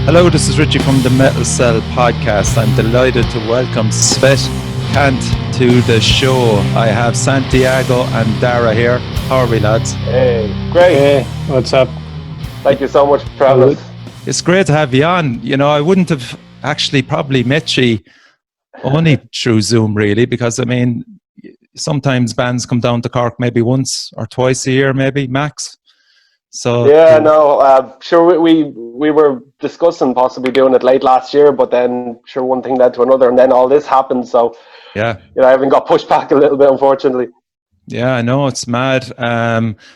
Hello, this is Richie from the Metal Cell podcast. I'm delighted to welcome Svet Kant to the show. I have Santiago and Darragh here. How are we, lads? Hey, great. Hey, what's up? Thank you so much for having us. It's great to have you on. You know, I wouldn't have actually probably met you only through Zoom, really, because, I mean, sometimes bands come down to Cork maybe once or twice a year, maybe, max. So Yeah, no, sure. We were discussing possibly doing it late last year, but then sure one thing led to another, and then all this happened. So yeah, I haven't got pushed back a little bit, unfortunately. yeah, I know it's mad.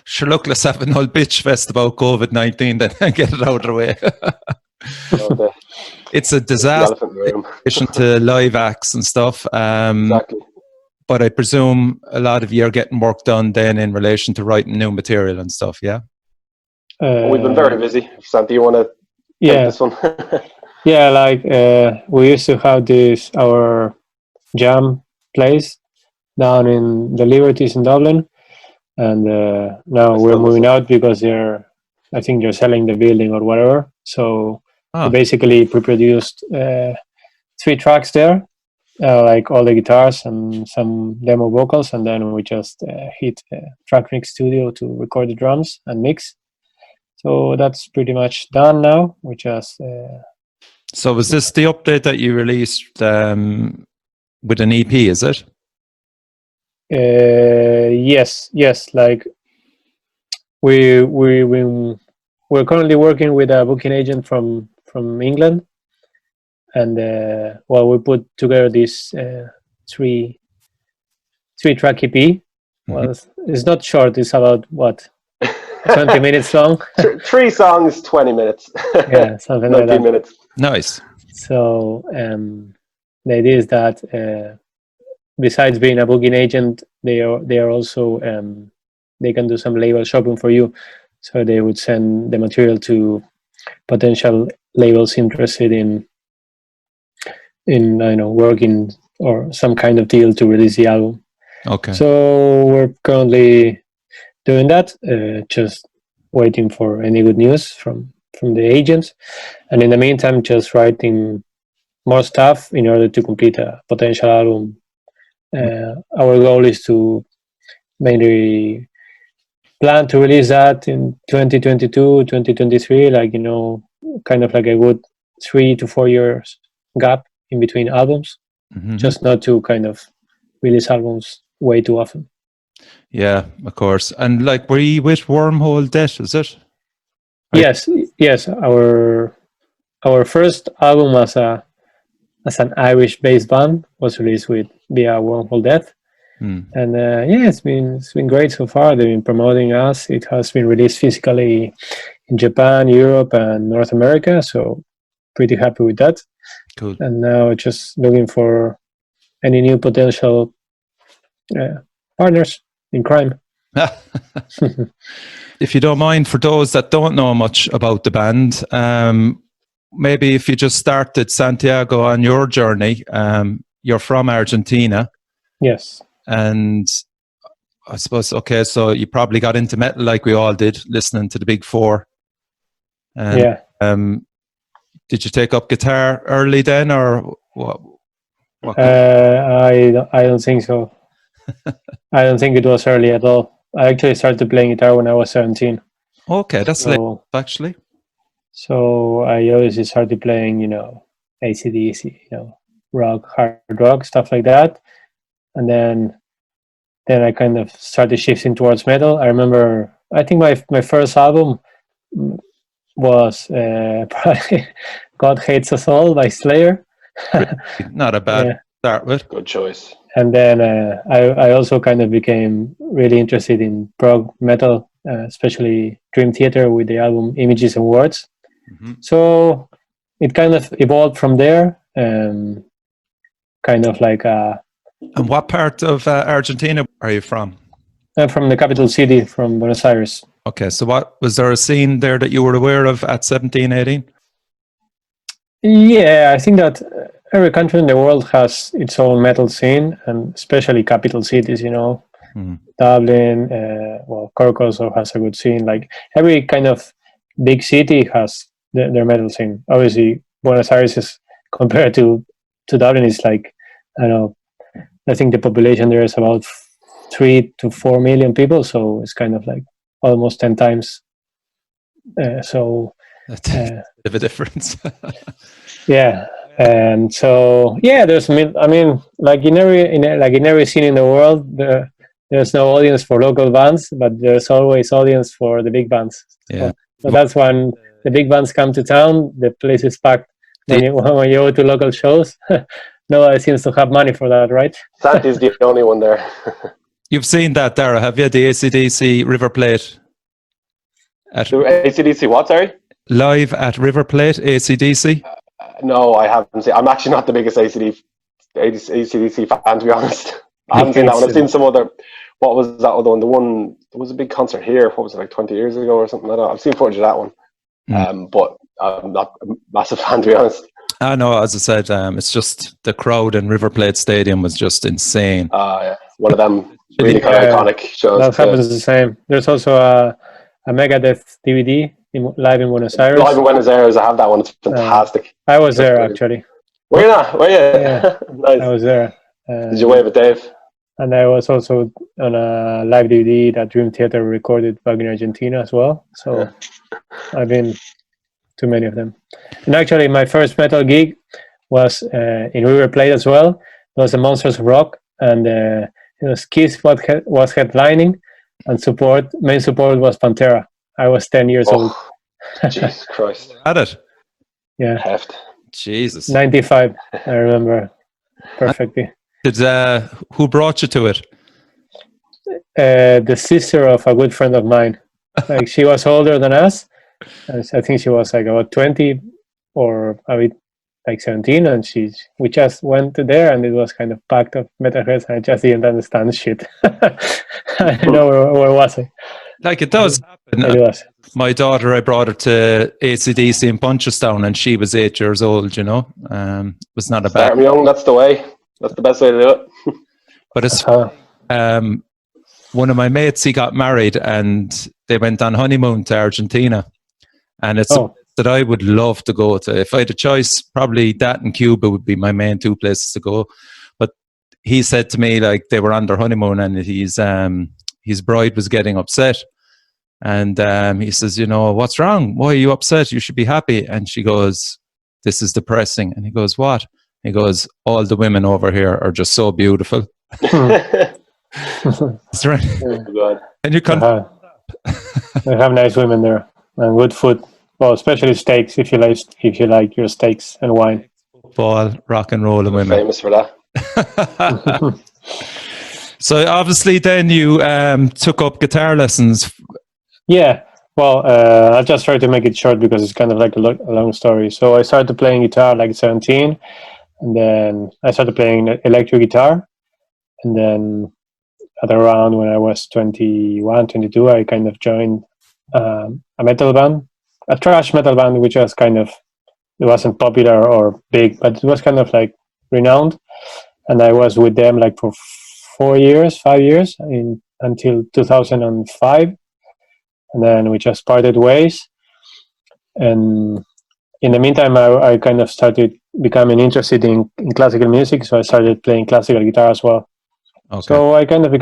Sure, look, let's have an old bitch fest about COVID-19 then and get it out of the way. So It's a disaster in addition to live acts and stuff. Exactly. But I presume a lot of you are getting work done then in relation to writing new material and stuff, yeah? We've been very busy. Santi, you want to take this one? Yeah, like we used to have our jam place down in the Liberties in Dublin, and now we're moving out because I think they're selling the building or whatever. So we basically pre-produced 3 tracks there, like all the guitars and some demo vocals, and then we just hit Track Mix Studio to record the drums and mix. So that's pretty much done now. We just. So was this the update that you released with an EP? Is it? Yes. Like we're currently working with a booking agent from England, and we put together this 3-track EP. Mm-hmm. Well, it's not short. It's about what. 20 minutes long. 3 songs, 20 minutes. Yeah, something like that. 19 minutes. Nice. So the idea is that besides being a booking agent, they are also they can do some label shopping for you. So they would send the material to potential labels interested in working or some kind of deal to release the album. Okay. So we're currently doing that, just waiting for any good news from the agents, and in the meantime just writing more stuff in order to complete a potential album. Our goal is to mainly plan to release that in 2022, 2023, kind of like a good 3 to 4 years gap in between albums, just not to kind of release albums way too often. Yeah, of course. And like, were you with Wormhole Death, is it? Right? Yes. Our first album as an Irish-based band was released via Wormhole Death, and it's been great so far. They've been promoting us. It has been released physically in Japan, Europe, and North America. So pretty happy with that. Cool. And now just looking for any new potential partners in crime. If you don't mind, for those that don't know much about the band, maybe if you just started, Santiago, on your journey. You're from Argentina. Yes. And I suppose, okay, so you probably got into metal like we all did, listening to the Big Four. And, yeah. Did you take up guitar early then, or what? I don't think so. I don't think it was early at all. I actually started playing guitar when I was 17. Okay, that's late, actually. So I obviously started playing, AC/DC, rock, hard rock, stuff like that. And then I kind of started shifting towards metal. I remember, I think my first album was probably God Hates Us All by Slayer. Not a bad start with. Good choice. And then I also kind of became really interested in prog metal, especially Dream Theater with the album Images and Words. Mm-hmm. So it kind of evolved from there, kind of like And what part of Argentina are you from? I'm from the capital city, from Buenos Aires. Okay, so was there a scene there that you were aware of at 17, 18? Yeah, I think that every country in the world has its own metal scene, and especially capital cities, Dublin, Cork also has a good scene. Like every kind of big city has their metal scene. Obviously, Buenos Aires is compared to Dublin is like, I don't know. I think the population there is about 3 to 4 million people, so it's kind of like almost 10 times. So That's a bit of a difference. yeah, and so yeah, there's I mean, like in every scene in the world, there's no audience for local bands, but there's always audience for the big bands. Yeah. So that's when the big bands come to town, the place is packed. When you go to local shows, nobody seems to have money for that, right? Santi's the only one there. You've seen that, Darragh, have you? The AC/DC River Plate. AC/DC what, sorry? Live at River Plate, AC/DC? No, I haven't seen. I'm actually not the biggest AC/DC fan, to be honest. I haven't seen that one. I've seen some other. What was that other one? There was a big concert here. What was it, like 20 years ago or something like that? I've seen footage of that one. But I'm not a massive fan, to be honest. I know, as I said, it's just the crowd in River Plate Stadium was just insane. Yeah. One of them really kind of iconic shows. That happens the same. There's also a Megadeth DVD live in Buenos Aires. Live in Buenos Aires, I have that one. It's fantastic. I was there actually. Were you not? Were you? Yeah, Nice. I was there. Did you wave at Dave? And I was also on a live DVD that Dream Theater recorded back in Argentina as well. So I've been to many of them. And actually, my first metal gig was in River Plate as well. It was the Monsters of Rock, and it was Kiss was headlining, and main support was Pantera. I was 10 years old. Jesus Christ. Had it? Yeah. Heft. Jesus. 95, I remember perfectly. Who brought you to it? The sister of a good friend of mine. Like, she was older than us. And I think she was like about 20 or a bit like 17, and we just went there, and it was kind of packed of metalheads, and I just didn't understand shit. I don't know where was I? Like, it does happen. It was. My daughter, I brought her to AC/DC in Punchestown, and she was 8 years old, you know. It was not a bad... Start 'em young, that's the way. That's the best way to do it. But it's... one of my mates, he got married, and they went on honeymoon to Argentina. And it's that I would love to go to. If I had a choice, probably that and Cuba would be my main two places to go. But he said to me, like, they were on their honeymoon, and his bride was getting upset. And he says, you know, what's wrong? Why are you upset? You should be happy. And she goes, this is depressing. And he goes, what? He goes, all the women over here are just so beautiful. That's right. Oh, and you can they have nice women there and good food. Well, especially steaks, if you like your steaks and wine. Football, rock and roll, and women. Famous for that. So obviously, then you took up guitar lessons. Yeah. Well, I'll just try to make it short because it's kind of like a long story. So I started playing guitar like 17, and then I started playing electric guitar, and then at around when I was 21, 22, I kind of joined a metal band, a thrash metal band, which was kind of, it wasn't popular or big, but it was kind of like renowned. And I was with them like for 5 years, until 2005. And then we just parted ways. And in the meantime, I kind of started becoming interested in classical music. So I started playing classical guitar as well. Okay. So I kind of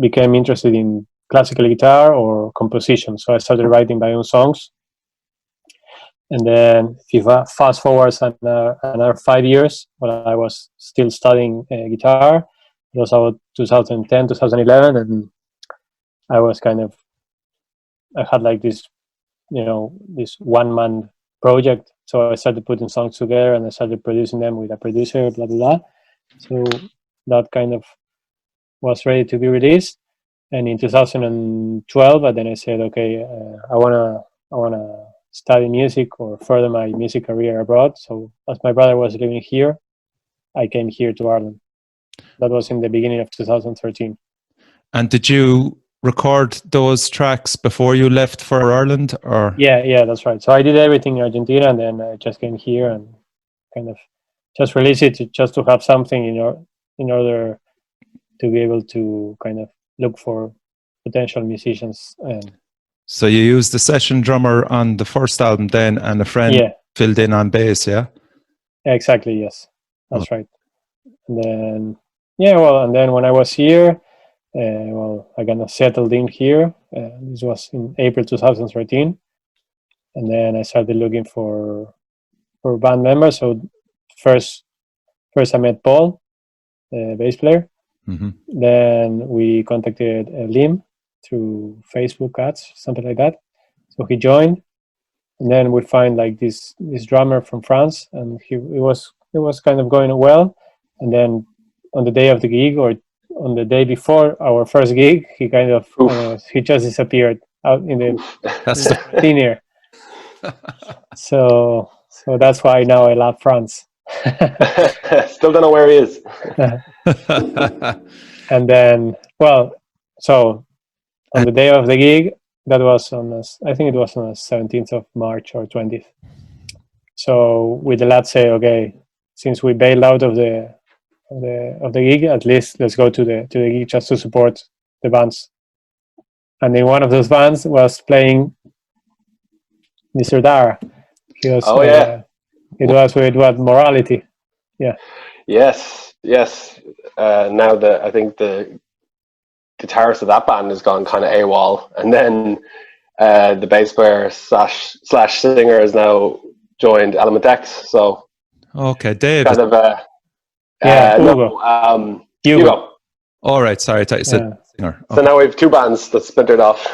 became interested in classical guitar or composition. So I started writing my own songs. And then if you fast forward another 5 years, when I was still studying guitar, it was about 2010, 2011, and I had like this, this one-man project. So I started putting songs together, and I started producing them with a producer, blah, blah, blah. So that kind of was ready to be released. And in 2012, and then I said, okay, I wanna study music or further my music career abroad. So as my brother was living here, I came here to Ireland. That was in the beginning of 2013. And did you record those tracks before you left for Ireland, or? Yeah, that's right. So I did everything in Argentina, and then I just came here and kind of just released it just to have something in order to be able to kind of look for potential musicians and So you used the session drummer on the first album then, and a friend filled in on bass, yeah? Exactly, yes. That's right. And then, and then when I was here, I kind of settled in here. This was in April 2013. And then I started looking for band members. So first I met Paul, the bass player. Mm-hmm. Then we contacted Lim through Facebook ads, something like that. So he joined, and then we find like this drummer from France, and it was kind of going well. And then on the day of the gig, or on the day before our first gig, he kind of he just disappeared out in the thin air. So that's why now I love France. Still don't know where he is. And then, so on the day of the gig, that was I think it was on the 17th of March or 20th. So with the lads say, okay, since we bailed out of the gig, at least let's go to the gig just to support the bands. And then one of those bands was playing Mr. Darragh. He was, it was with Morality. Yeah. Yes. Now I think the guitarist of that band has gone kind of AWOL, and then the bass player slash singer has now joined Element X. So okay, Dave. Kind of Hugo. All right, sorry, I thought you said singer. Okay. So now we have two bands that splintered off.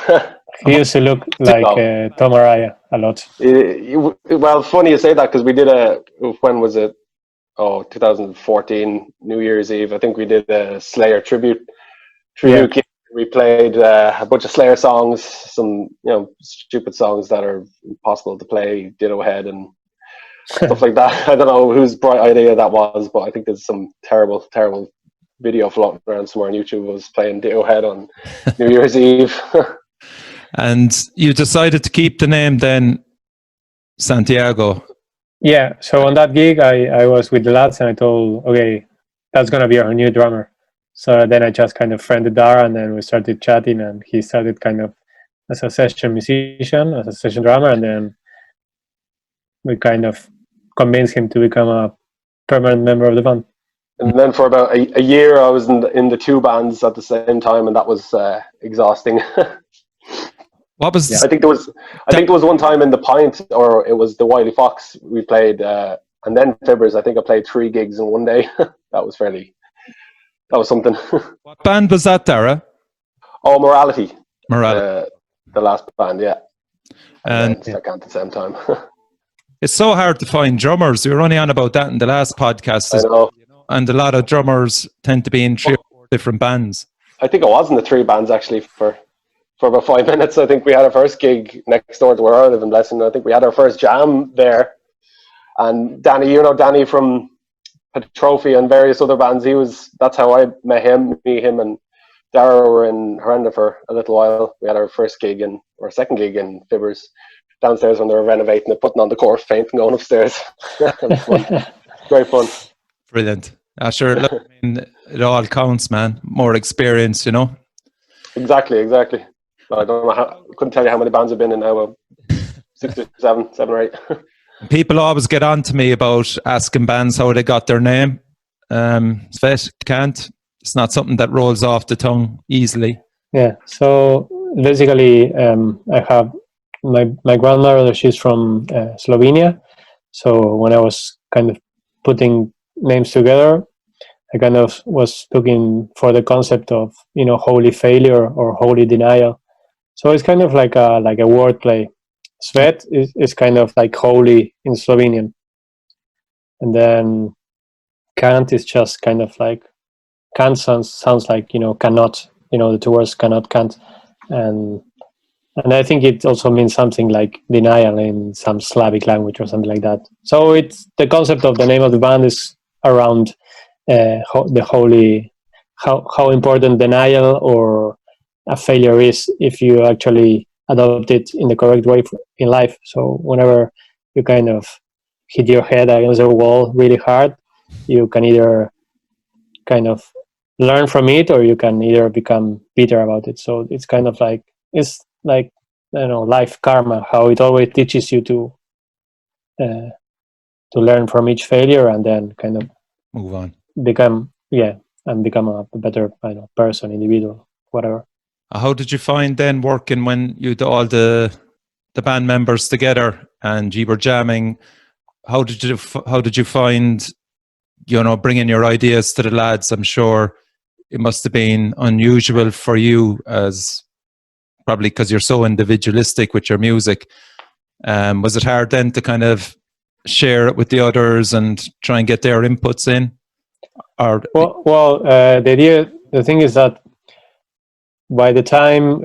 He used to look like Tom Araya a lot. Well, funny you say that, because we did when was it? 2014 New Year's Eve. I think we did a Slayer tribute. Gig. We played a bunch of Slayer songs, some stupid songs that are impossible to play, Ditto Head and stuff like that. I don't know whose bright idea that was, but I think there's some terrible video floating around somewhere on YouTube of us playing Ditto Head on New Year's Eve. And you decided to keep the name then Santiago. Yeah, so on that gig, I was with the lads, and I told, okay, that's going to be our new drummer. So then I just kind of friended Darragh, and then we started chatting, and he started kind of as a session musician, as a session drummer, and then we kind of convinced him to become a permanent member of the band. And then for about a year, I was in the two bands at the same time, and that was exhausting. What was? I think there was one time in the Pint, or it was the Wiley Fox. We played, and then Fibbers. I think I played 3 gigs in one day. That was something. What band was that, Darragh? Oh, Morality. The last band, yeah. And Svet Kant at the same time. It's so hard to find drummers. We were only on about that in the last podcast. I know. And a lot of drummers tend to be in 3 or 4 different bands. I think I was in the 3 bands actually for about 5 minutes. I think we had our first gig next door to where I live in Blessing. I think we had our first jam there. And Danny from Trophy and various other bands. That's how I met him. Me, him, and Darragh were in Horrenda for a little while. We had our second gig in Fibbers downstairs when they were renovating it, putting on the course paint and going upstairs. It was fun. Great fun. Brilliant. Sure. Look, I mean, it all counts, man. More experience, Exactly. I don't know. Couldn't tell you how many bands I've been in now. 6 or 7 or 8. People always get on to me about asking bands how they got their name. Svet Kant. It's not something that rolls off the tongue easily. Yeah. So basically, I have my grandmother. She's from Slovenia. So when I was kind of putting names together, I kind of was looking for the concept of holy failure or holy denial. So it's kind of like a wordplay. Svet is kind of like holy in Slovenian, and then Kant is just kind of like Kant sounds like cannot, the 2 words cannot, can't, and I think it also means something like denial in some Slavic language or something like that. So it's the concept of the name of the band is around the holy, how important denial or a failure is if you actually adopt it in the correct way in life. So whenever you kind of hit your head against a wall really hard, you can either kind of learn from it, or you can either become bitter about it. So it's kind of like life karma, how it always teaches you to learn from each failure and then kind of Move on. become a better person, individual, whatever. How did you find then working when you had all the band members together and you were jamming? How did you find, bringing your ideas to the lads? I'm sure it must have been unusual for you, as probably because you're so individualistic with your music. Was it hard then to kind of share it with the others and try and get their inputs in? Or the thing is that by the time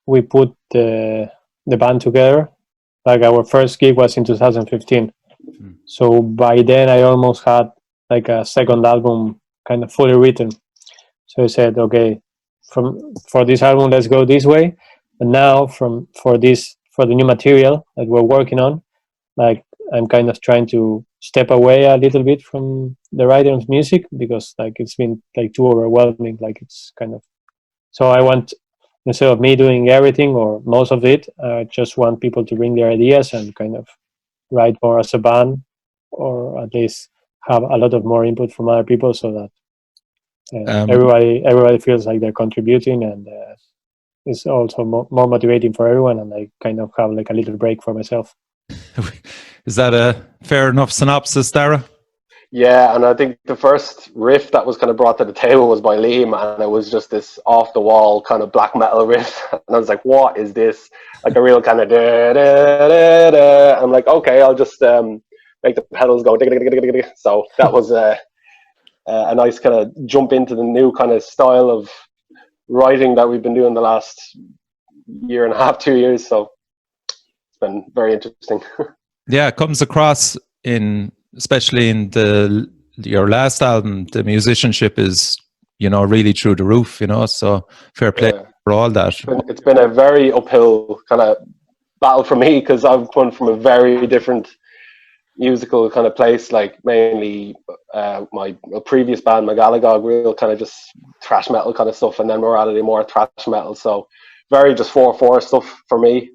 we put the band together, like our first gig was in 2015. So by then I almost had like a second album kind of fully written. So I said, okay, for this album, let's go this way. And now for the new material that we're working on, like I'm kind of trying to step away a little bit from the writing of music because like it's been like too overwhelming. Like it's kind of, so I want, instead of me doing everything or most of it, I just want people to bring their ideas and kind of write more as a band, or at least have a lot of more input from other people, so that everybody feels like they're contributing, and it's also more motivating for everyone, and I kind of have like a little break for myself. Is that a fair enough synopsis, Darragh? Yeah, and I think the first riff that was kind of brought to the table was by Liam, and it was just this off-the-wall kind of black metal riff. And I was like, what is this? Like a real kind of da-da-da-da. I'm like, okay, I'll just make the pedals go. So that was a nice kind of jump into the new kind of style of writing that we've been doing the last year and a half, 2 years. So it's been very interesting. Yeah, it comes across especially in your last album, the musicianship is, really through the roof, so fair play for all that. It's been a very uphill kind of battle for me, because I've come from a very different musical kind of place, like mainly my previous band, Megalagog, real kind of just thrash metal kind of stuff, and then Morality, more thrash metal, so very just 4/4 stuff for me,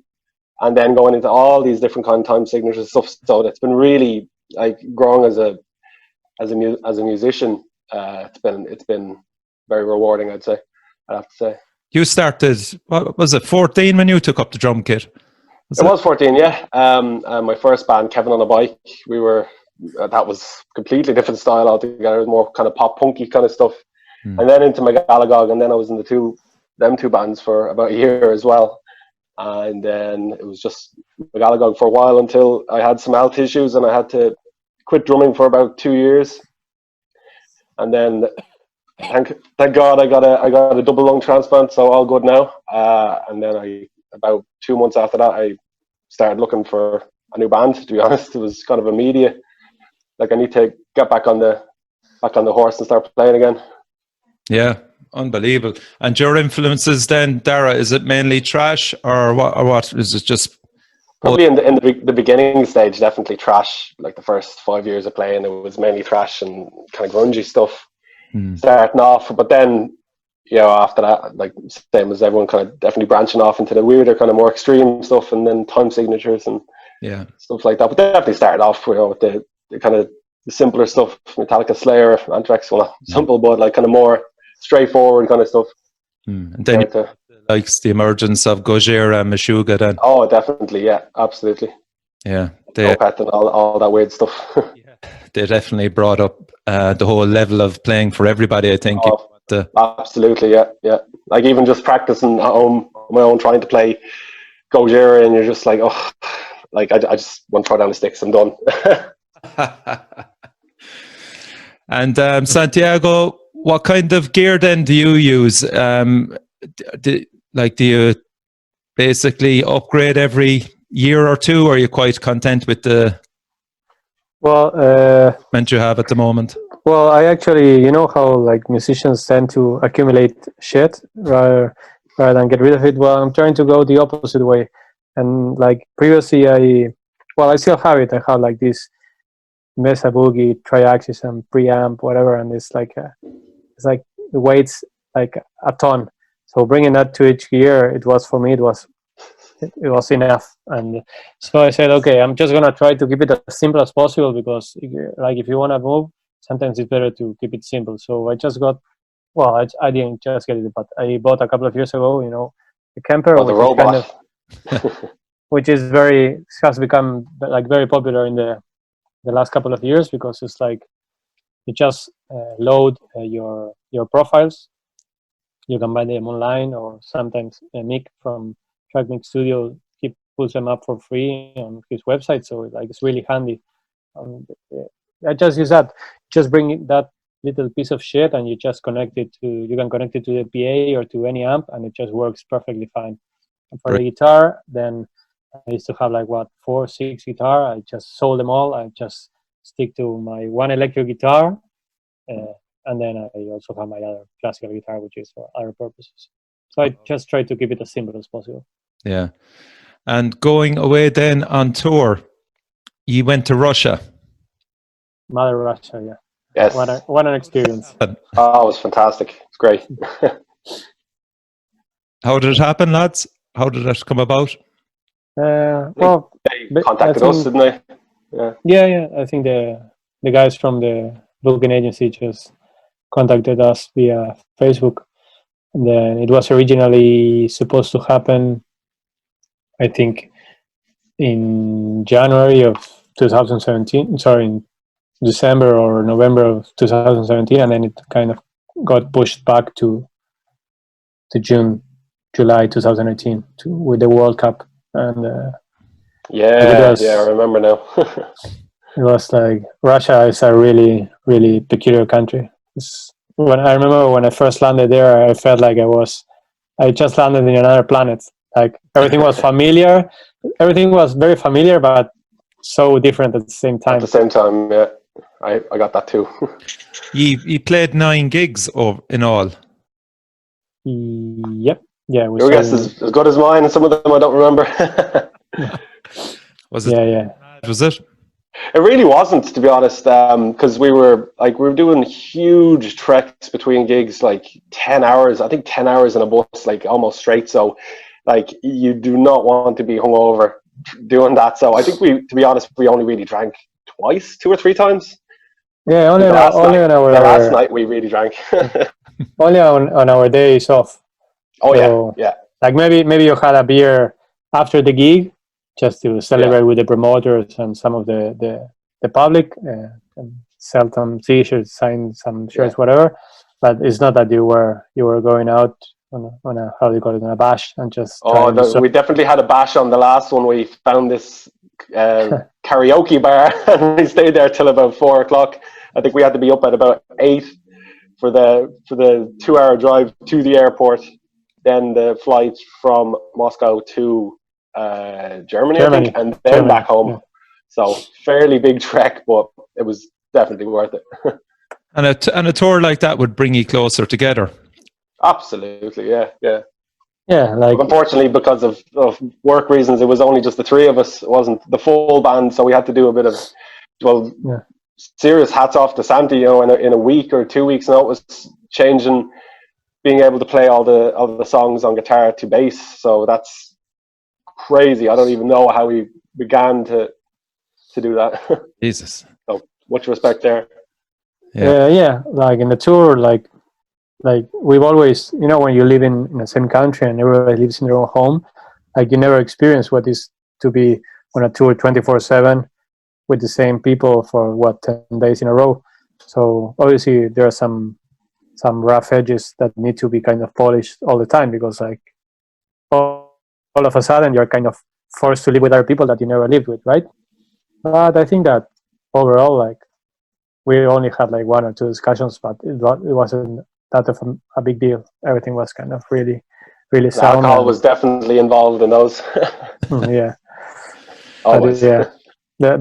and then going into all these different kind of time signatures stuff, so it's been really like growing as a musician. It's been very rewarding, I have to say. You started, what was it, 14 when you took up the drum kit? It was 14, yeah. My first band, Kevin on a Bike, that was completely different style altogether. It was more kind of pop punky kind of stuff. And then into Megalagog, and then I was in them two bands for about a year as well. And then it was just Megalagog for a while until I had some health issues and I had to quit drumming for about 2 years. And then thank God I got a double lung transplant, so all good now. And then about 2 months after that, I started looking for a new band. To be honest, it was kind of immediate. Like I need to get back on the horse and start playing again. Yeah, unbelievable. And your influences then, Darragh, is it mainly thrash or what? Is it just probably in the beginning stage? Definitely thrash. Like the first 5 years of playing, it was mainly thrash and kind of grungy stuff. Starting off, but then after that, like same as everyone, kind of definitely branching off into the weirder, kind of more extreme stuff, and then time signatures and stuff like that. But definitely started off with the kind of the simpler stuff, Metallica, Slayer, Anthrax. Well, not simple, but like kind of more straightforward kind of stuff. And then likes the emergence of Gojira and Meshuggah then. Oh, definitely, yeah, absolutely. Yeah, Opeth and all that weird stuff. They definitely brought up the whole level of playing for everybody, I think. Absolutely, yeah. Like even just practicing at home on my own, trying to play Gojira, and you're just like, oh, like I just want to throw down the sticks. I'm done. And Santiago, what kind of gear then do you use? Do you basically upgrade every year or two, or are you quite content with the equipment you have at the moment? Well, I actually, how like musicians tend to accumulate shit rather than get rid of it. Well, I'm trying to go the opposite way. And like previously, I still have it. I have like this Mesa Boogie tri-axis and preamp, whatever, and it's like it weighs like a ton. So bringing that to each gear, it was it was enough. And so I said, okay, I'm just gonna try to keep it as simple as possible, because like if you want to move, sometimes it's better to keep it simple. So I just got, well, I didn't just get it, but I bought a couple of years ago, a camper, the robot. which is has become like very popular in the last couple of years, because it's like you just load your profiles. You can buy them online, or sometimes Mick from TrackMix Studio, he puts them up for free on his website. So like it's really handy. I just use that. Just bring that little piece of shit, and you just connect it to. You can connect it to the PA or to any amp, and it just works perfectly fine. And for the guitar, then I used to have like 4, 6 guitar. I just sold them all. I just stick to my one electric guitar. And then I also have my other classical guitar, which is for other purposes. So I just try to keep it as simple as possible. Yeah. And going away then on tour, you went to Russia. Mother Russia, yeah. Yes. What an experience. Oh, it was fantastic. It's great. How did it happen, lads? How did that come about? Well, they contacted us, didn't they? Yeah. I think the guys from the booking agency just contacted us via Facebook. And then it was originally supposed to happen, I think, in January of 2017. Sorry, in December or November of 2017, and then it kind of got pushed back to July 2018 with the World Cup. And I remember now. It was like, Russia is a really, really peculiar country. I remember when I first landed there, I felt like I just landed in another planet. Like everything was familiar. Everything was very familiar, but so different at the same time. At the same time, yeah. I got that too. You played 9 gigs in all. Yep. Yeah. Your guess is as good as mine, and some of them I don't remember. Was it? Yeah. Was it? It really wasn't, to be honest, because we were doing huge treks between gigs, like 10 hours. I think 10 hours in a bus, like almost straight. So, like, you do not want to be hungover doing that. So I think to be honest, we only really drank twice, 2 or 3 times. Yeah, only on our last night we really drank. Only on our days off. Oh, so, yeah. Like maybe you had a beer after the gig, just to celebrate with the promoters and some of the public, and sell some t-shirts, sign some shirts, whatever. But it's not that you were going out on a how do you call it, on a bash and just. We definitely had a bash on the last one. We found this karaoke bar and we stayed there till about 4:00. I think we had to be up at about 8 for the 2-hour drive to the airport, then the flight from Moscow to Germany, I think, and then back home. Yeah. So fairly big trek, but it was definitely worth it. And a tour like that would bring you closer together. Absolutely, yeah. Like, but unfortunately, because of work reasons, it was only just the 3 of us. It wasn't the full band, so we had to do a bit of serious hats off to Santi. In a week or 2 weeks notice, changing, being able to play all the songs on guitar to bass. So that's crazy. I don't even know how we began to do that. Jesus. So much respect there. Yeah. Like in the tour, like we've always, when you live in the same country and everybody lives in their own home, like you never experience what is to be on a tour 24/7 with the same people for 10 days in a row. So obviously there are some rough edges that need to be kind of polished all the time, because like all of a sudden you're kind of forced to live with other people that you never lived with, right? But I think that overall, like, we only had like 1 or 2 discussions, but it wasn't that of a big deal. Everything was kind of really, really sound. Alcohol was definitely involved in those. Yeah. Always. But, yeah.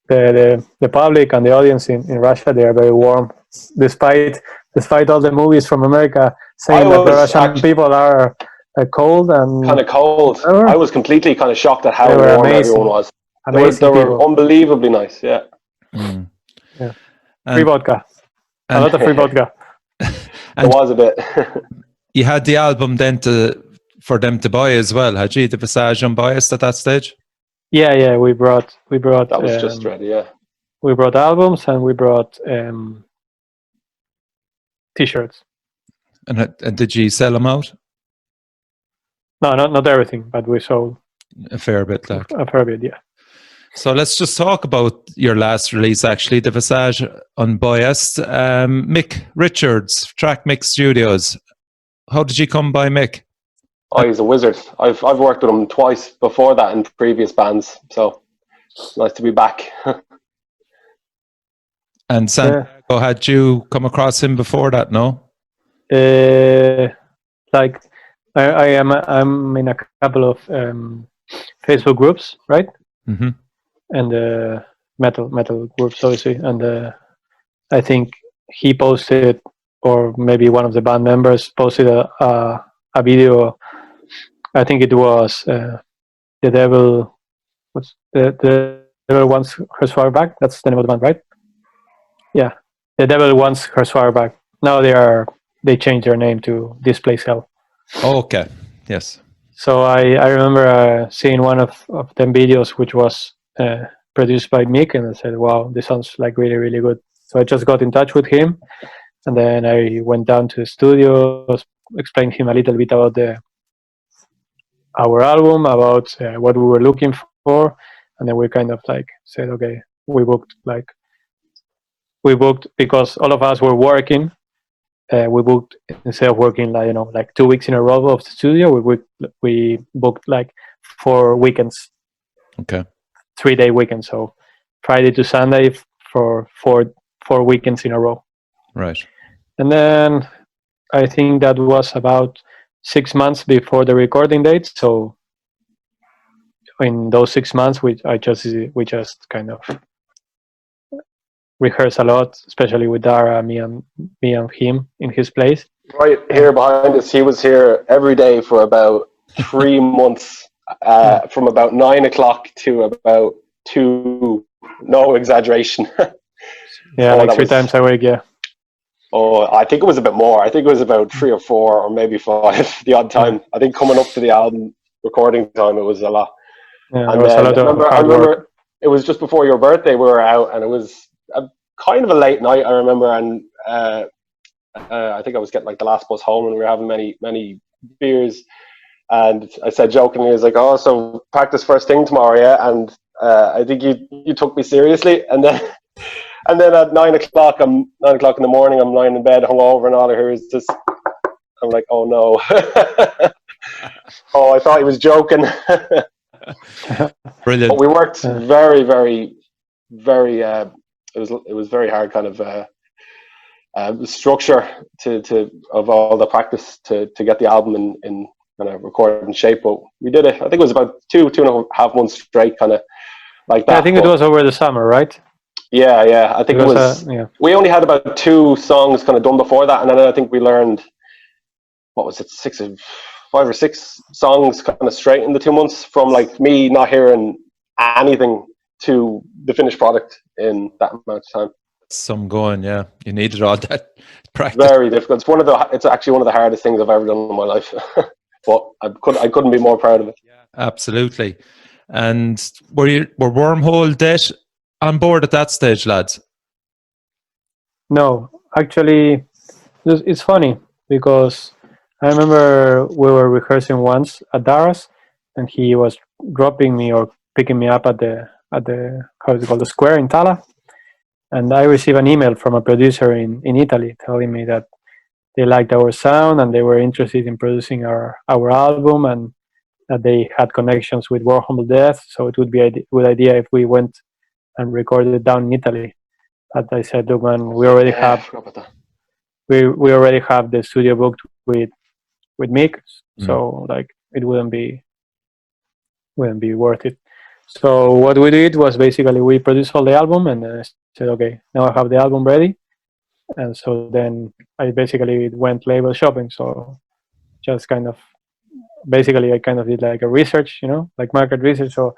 The public and the audience in Russia, they are very warm, despite all the movies from America saying that the Russian people are cold and kind of cold. I was completely kind of shocked at how warm everyone was. They were unbelievably nice. Yeah. Mm. Yeah. Free vodka. A lot of free vodka. There was a bit. You had the album then to for them to buy as well, had you? The Visage Unbiased at that stage? Yeah. We brought. That was just ready. Yeah. We brought albums and we brought T-shirts. And did you sell them out? No, not everything, but we sold A fair bit, like. a fair bit. Yeah. So let's just talk about your last release, actually, the Visage Unbiased. Mick Richards, Track Mick Studios. How did you come by Mick? Oh, he's a wizard. I've worked with him twice before that in previous bands, so nice to be back. And Santiago, had you come across him before that? No. Like I'm in a couple of Facebook groups, right? Mm-hmm. And metal groups, obviously. And I think he posted, or maybe one of the band members posted a video. I think it was the devil. What's the devil wants her swagger back? That's the name of the band, right? Yeah, the devil wants her swagger back. Now they changed their name to Displays Hell. Oh, okay. Yes. So I remember seeing one of them videos, which was produced by Mick, and I said, wow, this sounds like really, really good. So I just got in touch with him, and then I went down to the studio, explained him a little bit about our album, about what we were looking for, and then we kind of like said, okay, we booked because all of us were working. We booked, instead of working like 2 weeks in a row of the studio, we booked like 4 weekends. Okay. 3-day weekends, so Friday to Sunday for four weekends in a row. Right. And then I think that was about 6 months before the recording date. So in those 6 months, we just kind of rehearsed a lot, especially with Darragh, me and him in his place. Right here behind us, he was here every day for about 3 months, from about 9 o'clock to about 2. No exaggeration. Yeah, like 3 times a week. Yeah. Oh, I think it was a bit more. I think it was about 3 or 4 or maybe 5 the odd time. I think coming up to the album recording time, it was a lot. Yeah, and it was a lot of I hard remember work. it was just before your birthday. We were out, and it was kind of a late night. I remember, and I think I was getting like the last bus home, and we were having many beers. And I said jokingly, I was like, "Oh, so practice first thing tomorrow, yeah?" And I think you took me seriously, and then at 9 o'clock, 9 o'clock in the morning, I'm lying in bed, hungover, and all I hear is just, I'm like, "Oh no!" Oh, I thought he was joking. Brilliant. But we worked very, very, very. It was very hard, kind of structure of all the practice to get the album in kind of recording shape. But we did it. I think it was about 2.5 months straight, kind of like that. Yeah, I think it was over the summer, right? Yeah. I think it was. We only had about 2 songs kind of done before that, and then I think we learned, what was it, 5 or 6 songs kind of straight in the 2 months, from like me not hearing anything to the finished product in that amount of time. Some going, yeah. You needed all that practice. Very difficult. It's actually one of the hardest things I've ever done in my life. But I couldn't be more proud of it. Yeah, absolutely. And were Wormhole Debt on board at that stage, lads? No, actually, it's funny because I remember we were rehearsing once at Darragh's, and he was dropping me or picking me up at the how is it called, the square in Tala, and I received an email from a producer in Italy telling me that they liked our sound and they were interested in producing our album, and that they had connections with Warhol Death, so it would be a good idea if we went and recorded it down in Italy. But I said, look, man, we already have the studio booked with Mick, so like it wouldn't be worth it. So what we did was basically we produced all the album, and said, okay, now I have the album ready. And so then I basically went label shopping. So just kind of basically I kind of did like a research, like market research. So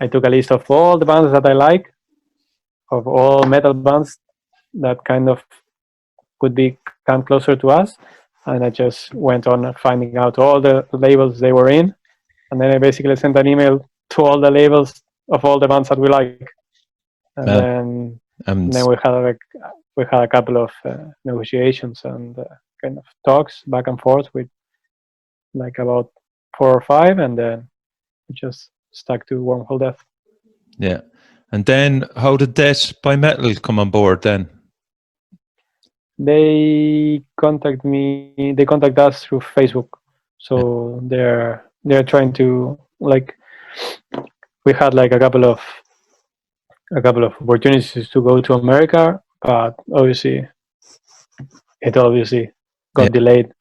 I took a list of all the bands that I like, of all metal bands that kind of could come closer to us, and I just went on finding out all the labels they were in, and then I basically sent an email to all the labels of all the bands that we like, and then we had a couple of negotiations and kind of talks back and forth with like about 4 or 5, and then we just stuck to Wormhole Death. Yeah. And then how did Death by Metal come on board then? They contact us through Facebook. So they're trying to, like, we had like a couple of opportunities to go to America, but obviously it got delayed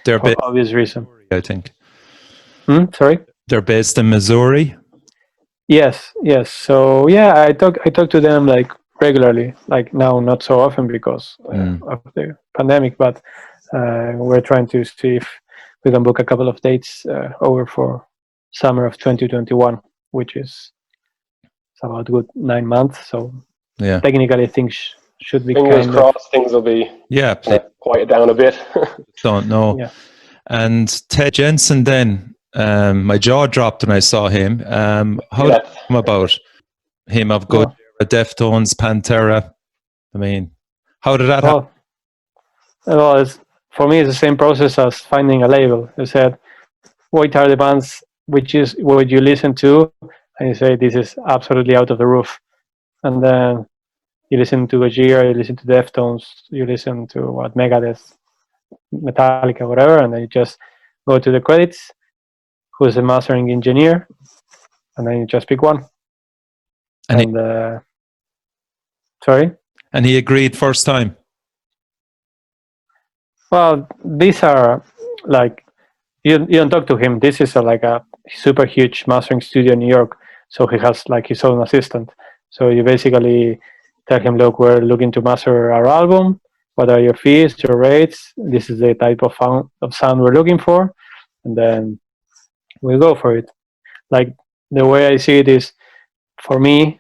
for obvious reason. I think. Sorry? They're based in Missouri. Yes. So yeah, I talk to them like regularly, like now not so often because of the pandemic, but we're trying to see if we can book a couple of dates over for summer of 2021, which is about good 9 months. So technically things should be fingers crossed. Things will be quiet down a bit. Don't know. Yeah. And Ted Jensen then. My jaw dropped when I saw him. How did it come about him of Gojira, Deftones, Pantera? I mean, how did that happen? Well, for me, it's the same process as finding a label. I said, what are the bands which is what you listen to? And you say, this is absolutely out of the roof. And then you listen to Gojira, you listen to Deftones, you listen to Megadeth, Metallica, whatever, and then you just go to the credits. Who's the mastering engineer, and then you just pick one. Sorry? And he agreed first time? Well, these are like, you don't talk to him. This is like a super huge mastering studio in New York, so he has like his own assistant. So you basically tell him, look, we're looking to master our album. What are your fees, your rates? This is the type of sound we're looking for. And then we go for it. Like the way I see it is, for me,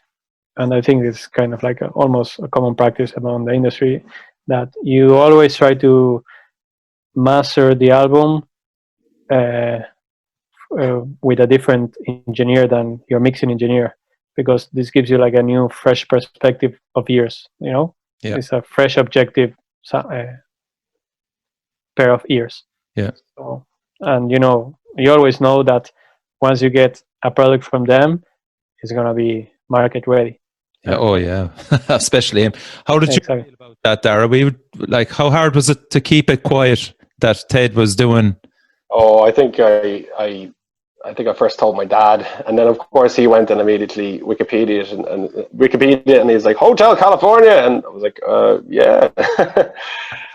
and I think it's kind of like almost a common practice among the industry, that you always try to master the album with a different engineer than your mixing engineer, because this gives you like a new, fresh perspective of ears. You know, it's a fresh, objective pair of ears. Yeah. So, and you always know that once you get a product from them, it's gonna be market ready. Yeah, oh yeah, especially him. How did you feel about that, Darragh? How hard was it to keep it quiet that Ted was doing? Oh, I think I first told my dad, and then of course he went and immediately Wikipedia'd and he's like, Hotel California, and I was like, yeah.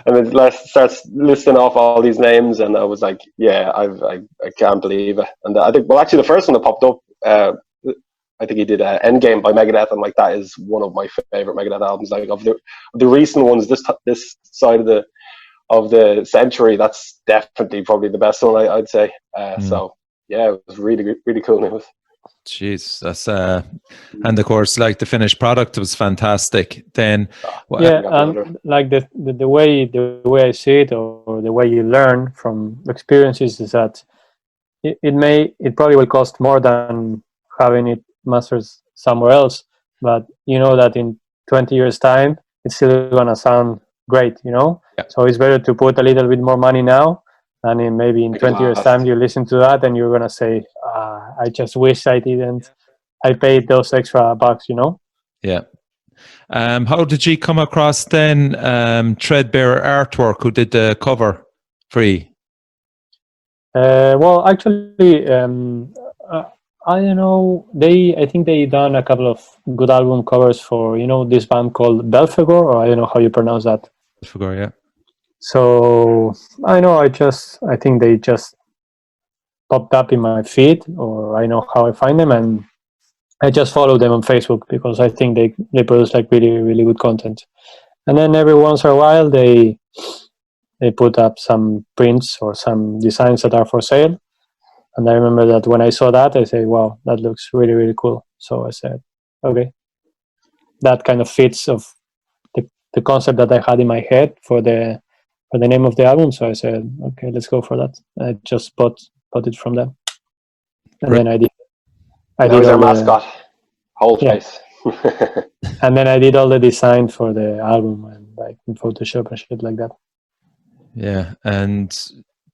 And it starts listing off all these names, and I was like, yeah, I can't believe it. And I think, well, actually, the first one that popped up, I think he did Endgame by Megadeth, and like that is one of my favorite Megadeth albums. Like of the recent ones, this side of the century, that's definitely probably the best one, I'd say. So yeah, it was really, really cool news. Jeez, that's and of course, like the finished product was fantastic. Then and like the way I see it, or the way you learn from experiences, is that it probably will cost more than having it mastered somewhere else, but you know that in 20 years time it's still gonna sound great, so it's better to put a little bit more money now, and maybe in 20 years time you listen to that and you're gonna say, I just wish I paid those extra bucks. Yeah. How did you come across then Threadbare Artwork, who did the cover for you? Well, actually, I don't know. I think they done a couple of good album covers for this band called Belphegor, or I don't know how you pronounce that. Belphegor, yeah. So I know. I think they just popped up in my feed, or I know how I find them, and I just follow them on Facebook because I think they produce like really, really good content. And then every once in a while they put up some prints or some designs that are for sale. And I remember that when I saw that, I said, wow, that looks really, really cool. So I said, okay, that kind of fits of the concept that I had in my head for the for the name of the album. So I said, okay, let's go for that. I just bought it from them, and then I did Now he's our all the, mascot. Whole Yeah. face. and then I did all the design for the album and like in Photoshop and shit like that. Yeah, and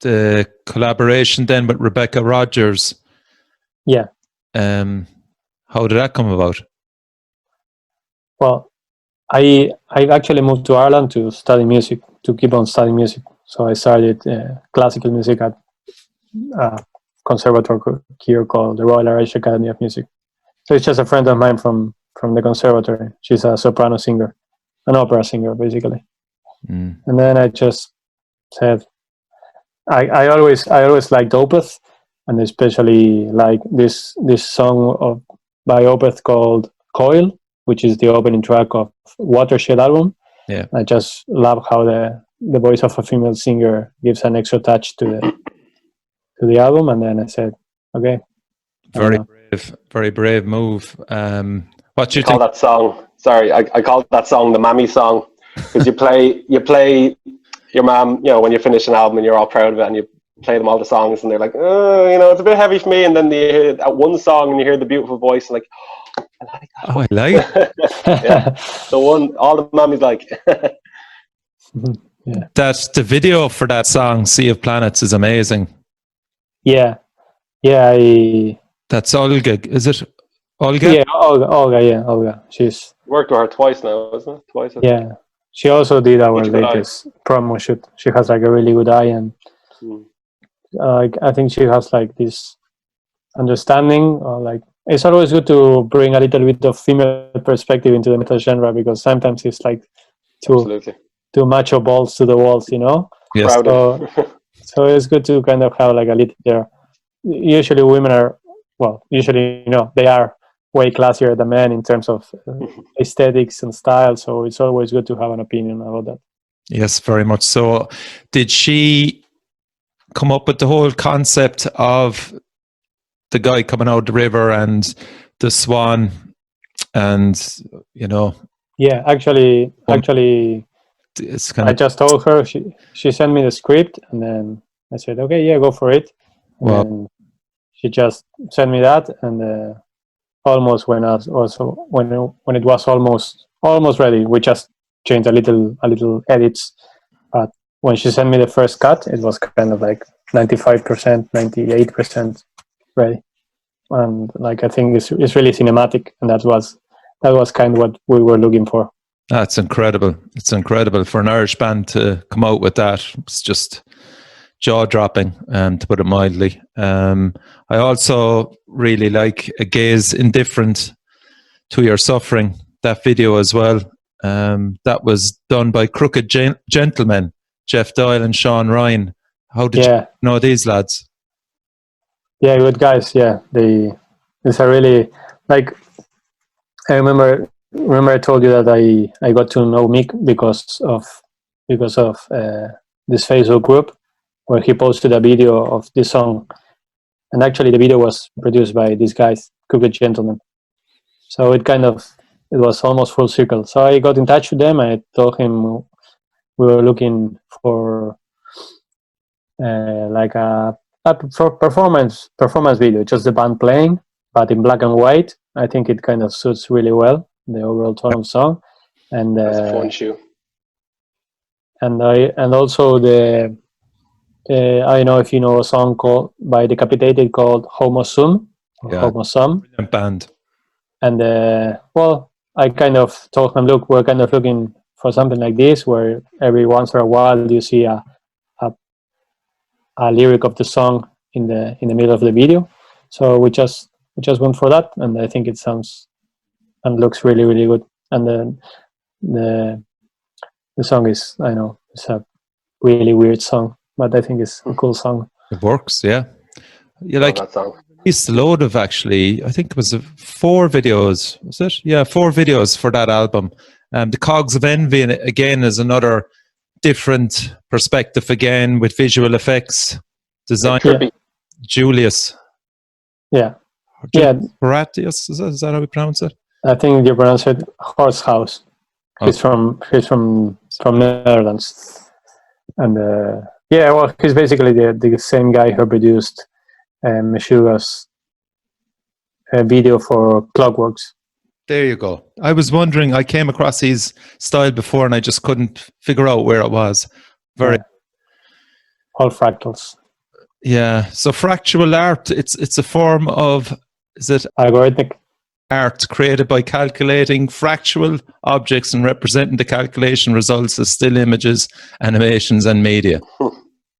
the collaboration then with Rebecca Rogers. Yeah. How did that come about? Well, I actually moved to Ireland to study music, to keep on studying music. So I started classical music at a conservatory here called the Royal Irish Academy of Music. So it's just a friend of mine from the conservatory. She's a soprano singer, an opera singer, basically. And then I just said, I always liked Opeth, and especially like this song by Opeth called Coil, which is the opening track of Watershed album. Yeah, I just love how the voice of a female singer gives an extra touch to the album. And then I said, okay. Very brave move. What do you call think? that song? Sorry, I call that song the mammy song, because you play your mom, when you finish an album and you're all proud of it, and you play them all the songs, and they're like, oh, it's a bit heavy for me, and then you hear that one song and you hear the beautiful voice, and like, oh, I like that. Oh, I like it. Yeah, all the mammies like. Yeah. The video for that song, Sea of Planets, is amazing. Yeah. That's Olga, is it? Olga? Yeah, Olga. She's worked with her twice now, isn't it? Twice. Yeah. She also did our latest promo shoot. She has like a really good eye, and I think she has like this understanding, or like it's always good to bring a little bit of female perspective into the metal genre, because sometimes it's like too macho balls to the walls, Yes. So it's good to kind of have like a little there. Usually women are, they are way classier than men in terms of aesthetics and style, so it's always good to have an opinion about that. Yes, very much so. Did she come up with the whole concept of the guy coming out of the river and the swan, and Yeah, actually it's kind of, I just told her, she sent me the script, and then I said, okay, yeah, go for it. And she just sent me that, and almost when it was almost ready, we just changed a little edits. But when she sent me the first cut, it was kind of like 95%, 98% ready, and like I think it's really cinematic, and that was kind of what we were looking for. That's incredible. It's incredible for an Irish band to come out with that. It's just jaw-dropping, to put it mildly. I also really like A Gaze Indifferent to Your Suffering, that video as well. That was done by Crooked Gentlemen, Jeff Doyle and Sean Ryan. How did you know these lads? Yeah, good guys. Yeah, it's a really, like, I remember I told you that I got to know Mick because of this Facebook group where he posted a video of this song, and actually the video was produced by these guys, Crooked Gentlemen. So it was almost full circle. So I got in touch with them, and I told him we were looking for like a performance video, just the band playing, but in black and white. I think it kind of suits really well the overall tone of the song, and it's a fun shoe. And also the I don't know if you know a song by Decapitated called Homo Sum. Homo Sum. Brilliant band. And I kind of told them, look, we're kind of looking for something like this, where every once in a while you see a lyric of the song in the middle of the video. So we just went for that, and I think it sounds and looks really, really good. And then the song is, I know, it's a really weird song, but I think it's a cool song. It works, yeah. You like that song? It's a load of, actually, I think it was 4 videos. Was it? Yeah, 4 videos for that album. The Cogs of Envy, again, is another different perspective, again, with visual effects. Design. Julius. Yeah. Horatius, is that how we pronounce it? I think you pronounce it Horsehouse. He's from Netherlands. And yeah, well, he's basically the same guy who produced Meshuggah's video for Clockworks. There you go. I was wondering, I came across his style before and I just couldn't figure out where it was. Very. Yeah. All fractals. Yeah. So fractal art, it's a form of, is it Algorithmic art created by calculating fractal objects and representing the calculation results as still images, animations, and media.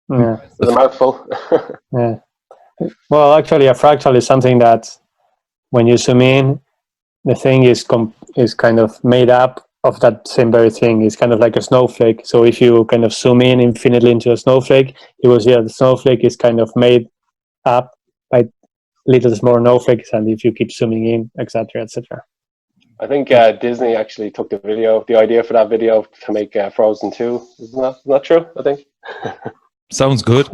Yeah. It's a mouthful. Yeah. Well, actually, a fractal is something that when you zoom in, the thing is kind of made up of that same very thing. It's kind of like a snowflake. So if you kind of zoom in infinitely into a snowflake, you will see that the snowflake is kind of made up by little small snowflakes, and if you keep zooming in, etc., etc. I think Disney actually took the idea for that video to make Frozen 2. Isn't that true? I think. Sounds good.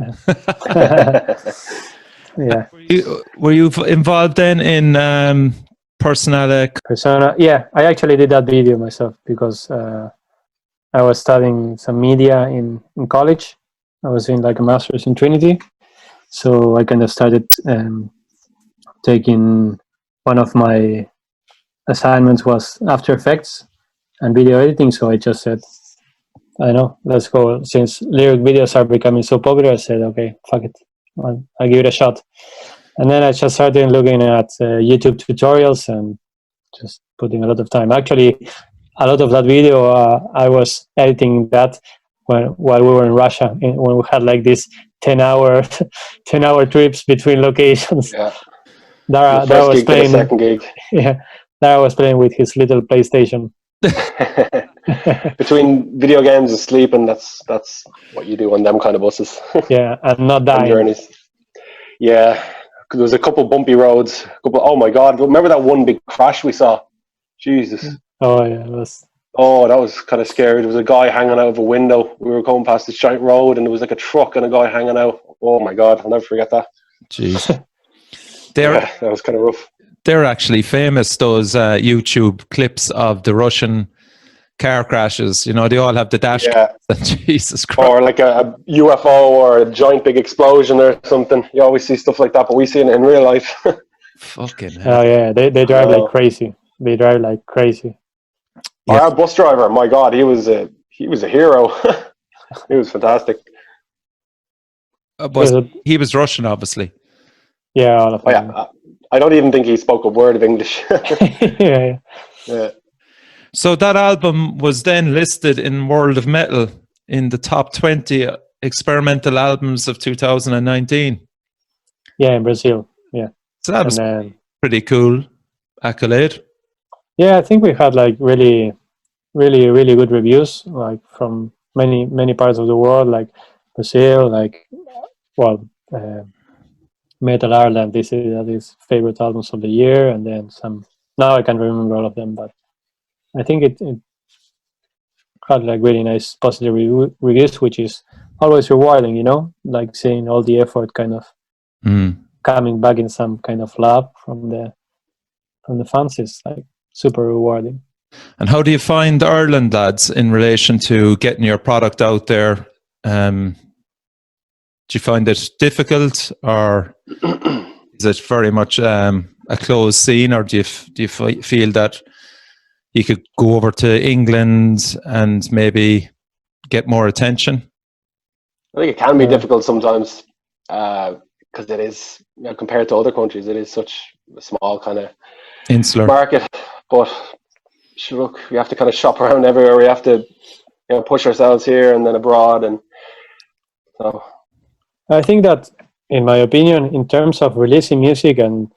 Yeah. Were you involved then in Persona? Yeah, I actually did that video myself because I was studying some media in college. I was in like a master's in Trinity, so I kind of started taking one of my assignments was After Effects and video editing. So I just said, I don't know, let's go. Since lyric videos are becoming so popular, I said, okay, fuck it, I'll give it a shot. And then I just started looking at YouTube tutorials and just putting a lot of time. Actually, a lot of that video, I was editing that while we were in Russia, when we had like this 10-hour trips between locations. Yeah. Darragh was playing. Second gig. Yeah, Darragh was playing with his little PlayStation. Between video games and sleeping, that's what you do on them kind of buses. Yeah, and not dying. Journeys. Yeah, there was a couple bumpy roads. Oh my God! Remember that one big crash we saw? Jesus. Oh yeah, it was. Oh, that was kind of scary. There was a guy hanging out of a window. We were going past this giant road, and there was like a truck and a guy hanging out. Oh my God! I'll never forget that. Jeez. Yeah, that was kind of rough. They're actually famous, those YouTube clips of the Russian car crashes. You know, they all have the dash cams. Jesus Christ. Or like a UFO or a giant big explosion or something. You always see stuff like that, but we see it in real life. Fucking hell. Oh yeah, they drive like crazy. They drive like crazy. Yeah. Our bus driver, my God, he was a hero. He was fantastic. He was Russian, obviously. Yeah, all of them. Yeah. I don't even think he spoke a word of English. Yeah. So that album was then listed in World of Metal in the top 20 experimental albums of 2019. Yeah, in Brazil. Yeah. So that was pretty cool accolade. Yeah, I think we had like really, really, really good reviews, like from many parts of the world, like Brazil, like Metal Ireland. This is his favorite albums of the year, and then some. Now I can't remember all of them, but I think it had like really nice positive reviews, which is always rewarding, you know, like seeing all the effort kind of coming back in some kind of love from the fans is like super rewarding. And how do you find Ireland, lads, in relation to getting your product out there? Do you find it difficult, or is it very much a closed scene, or do you feel that you could go over to England and maybe get more attention? I think it can be difficult sometimes because it is, you know, compared to other countries, it is such a small kind of insular market. But look, we have to kind of shop around everywhere. We have to, you know, push ourselves here and then abroad, and so. I think that, in my opinion, in terms of releasing music and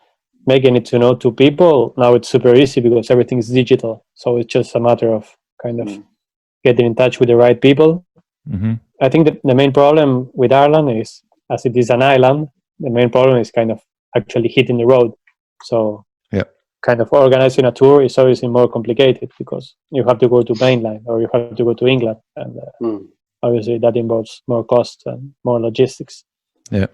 making it to people, now it's super easy because everything is digital. So it's just a matter of kind of getting in touch with the right people. Mm-hmm. I think that the main problem with Ireland is, as it is an island, the main problem is kind of actually hitting the road. So kind of organizing a tour is obviously more complicated because you have to go to mainland or you have to go to England, and obviously that involves more cost and more logistics. Yeah.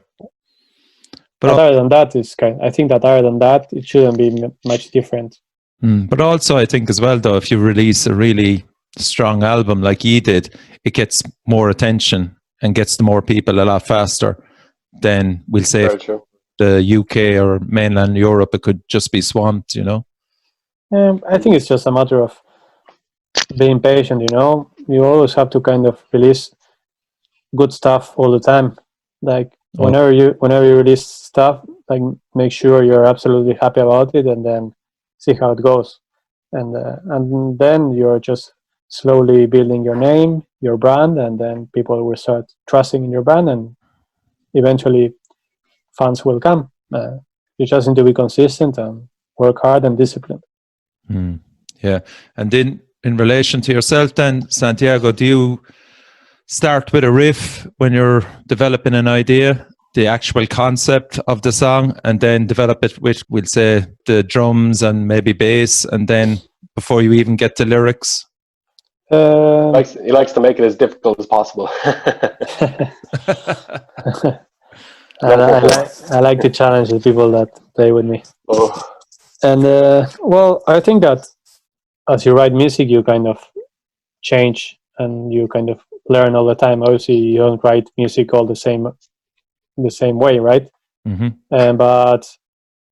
But other than that, I think that other than that, it shouldn't be much different. But also, I think as well, though, if you release a really strong album like you did, it gets more attention and gets to more people a lot faster than we'll say Very true. the UK or mainland Europe. It could just be swamped, you know. I think it's just a matter of being patient. You know, you always have to kind of release good stuff all the time. Like whenever you release stuff, like make sure you're absolutely happy about it, and then see how it goes. And then you're just slowly building your name, your brand, and then people will start trusting in your brand, and eventually fans will come. You just need to be consistent and work hard and disciplined. Yeah. And then in relation to yourself then, Santiago, do you start with a riff when you're developing an idea, the actual concept of the song, and then develop it with, we'll say, the drums and maybe bass, and then before you even get to lyrics? He likes to make it as difficult as possible. I like to challenge the people that play with me. Oh. And well, I think that as you write music, you kind of change and you kind of learn all the time. Obviously, you don't write music all the same way, right? Mm-hmm. But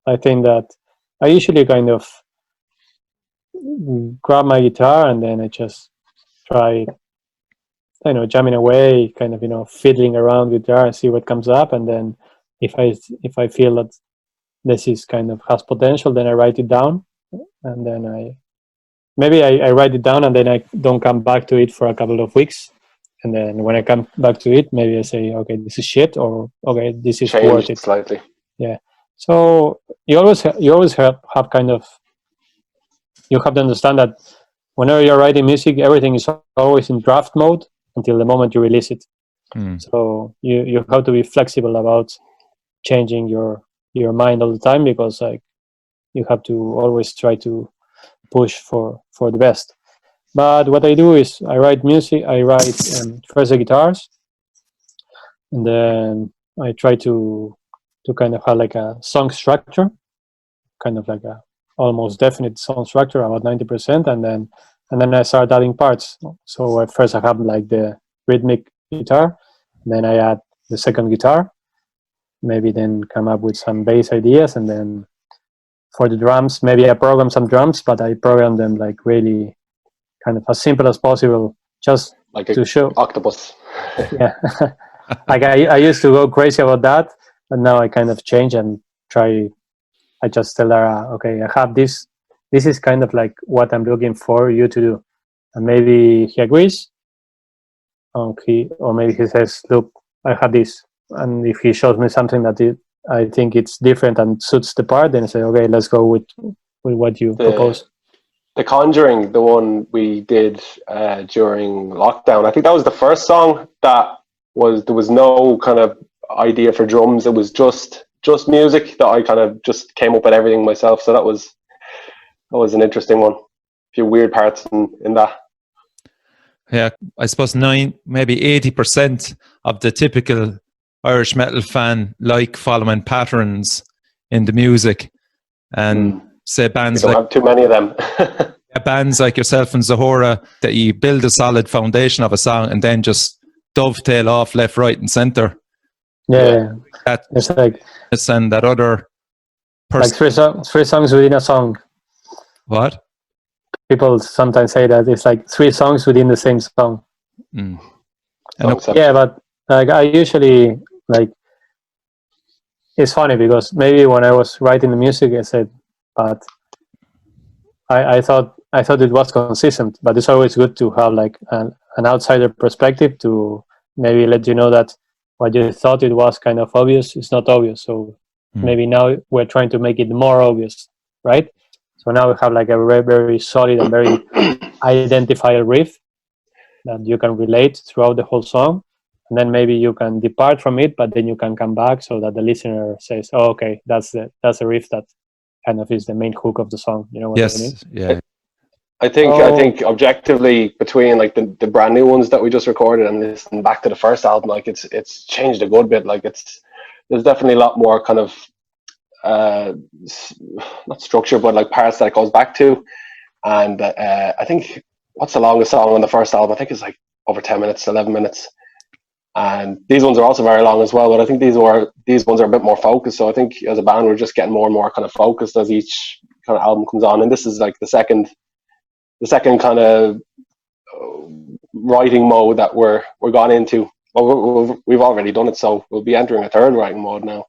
I think that I usually kind of grab my guitar and then I just try, jamming away, kind of, fiddling around with guitar and see what comes up. And then if I feel that this is kind of has potential, then I write it down, and then I write it down and then I don't come back to it for a couple of weeks. And then when I come back to it, maybe I say, okay, this is shit, or okay, this is Changed worth it slightly. Yeah. So you always have kind of, you have to understand that whenever you're writing music, everything is always in draft mode until the moment you release it. So you have to be flexible about changing your mind all the time, because like you have to always try to push for the best. But what I do is I write music. I write first the guitars, and then I try to kind of have like a song structure, kind of like a almost definite song structure, about 90%, and then I start adding parts. So at first I have like the rhythmic guitar, then I add the second guitar, maybe then come up with some bass ideas, and then for the drums, maybe I program some drums, but I program them like really kind of as simple as possible, just like to show octopus. Yeah. Like I used to go crazy about that, but now I kind of change and try. I just tell her, okay, I have this. This is kind of like what I'm looking for you to do, and maybe he agrees. Or maybe he says, look, I have this, and if he shows me something that I think it's different and suits the part, then I say, okay, let's go with what you propose. The Conjuring, the one we did during lockdown, I think that was the first song there was no kind of idea for drums. It was just music that I kind of just came up with everything myself. So that was an interesting one. A few weird parts in that. Yeah, I suppose maybe 80% of the typical Irish metal fan like following patterns in the music, and say bands you don't have too many of them. Bands like yourself and Zahora, that you build a solid foundation of a song and then just dovetail off left, right, and center. Yeah. It's like and that other person. Like three songs within a song. What? People sometimes say that it's like 3 songs within the same song. Yeah, but like I usually like, it's funny because maybe when I was writing the music, I said, but I thought it was consistent. But it's always good to have like an outsider perspective to maybe let you know that what you thought it was kind of obvious is not obvious. So maybe now we're trying to make it more obvious, right? So now we have like a very, very solid and very identifiable riff that you can relate throughout the whole song. And then maybe you can depart from it, but then you can come back so that the listener says, oh, okay, that's a riff that kind of is the main hook of the song. You know what I mean? Yeah. I think objectively, between like the brand new ones that we just recorded and listening back to the first album, like it's changed a good bit. Like there's definitely a lot more kind of not structure, but like parts that it goes back to. And I think what's the longest song on the first album? I think it's like over 10 minutes, 11 minutes. And these ones are also very long as well, but I think these ones are a bit more focused. So I think as a band, we're just getting more and more kind of focused as each kind of album comes on. And this is like the second kind of writing mode that we're gone into. Well, we've already done it, so we'll be entering a third writing mode now.